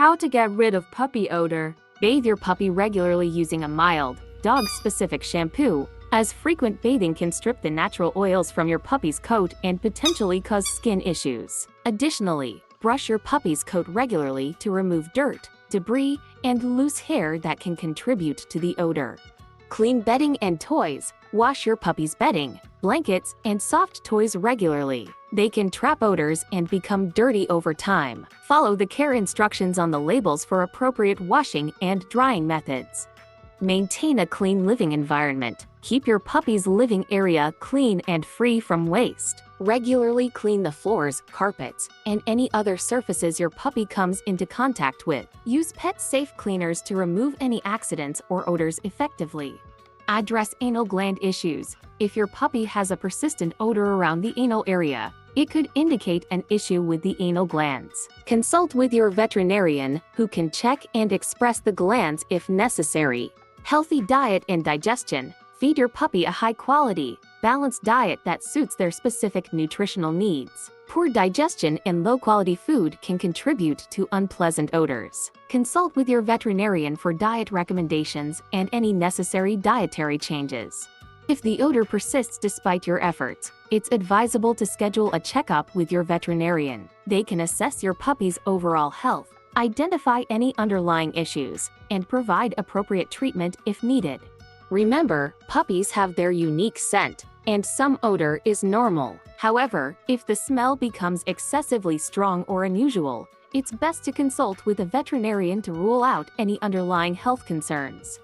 How to get rid of puppy odor. Bathe your puppy regularly using a mild, dog-specific shampoo, as frequent bathing can strip the natural oils from your puppy's coat and potentially cause skin issues. Additionally, brush your puppy's coat regularly to remove dirt, debris, and loose hair that can contribute to the odor. Clean bedding and toys. Wash your puppy's bedding, blankets, and soft toys regularly. They can trap odors and become dirty over time. Follow the care instructions on the labels for appropriate washing and drying methods. Maintain a clean living environment. Keep your puppy's living area clean and free from waste. Regularly clean the floors, carpets, and any other surfaces your puppy comes into contact with. Use pet-safe cleaners to remove any accidents or odors effectively. Address anal gland issues. If your puppy has a persistent odor around the anal area, it could indicate an issue with the anal glands. Consult with your veterinarian, who can check and express the glands if necessary. Healthy diet and digestion. Feed your puppy a high-quality, balanced diet that suits their specific nutritional needs. Poor digestion and low-quality food can contribute to unpleasant odors. Consult with your veterinarian for diet recommendations and any necessary dietary changes. If the odor persists despite your efforts, it's advisable to schedule a checkup with your veterinarian. They can assess your puppy's overall health, identify any underlying issues, and provide appropriate treatment if needed. Remember, puppies have their unique scent, and some odor is normal. However, if the smell becomes excessively strong or unusual, it's best to consult with a veterinarian to rule out any underlying health concerns.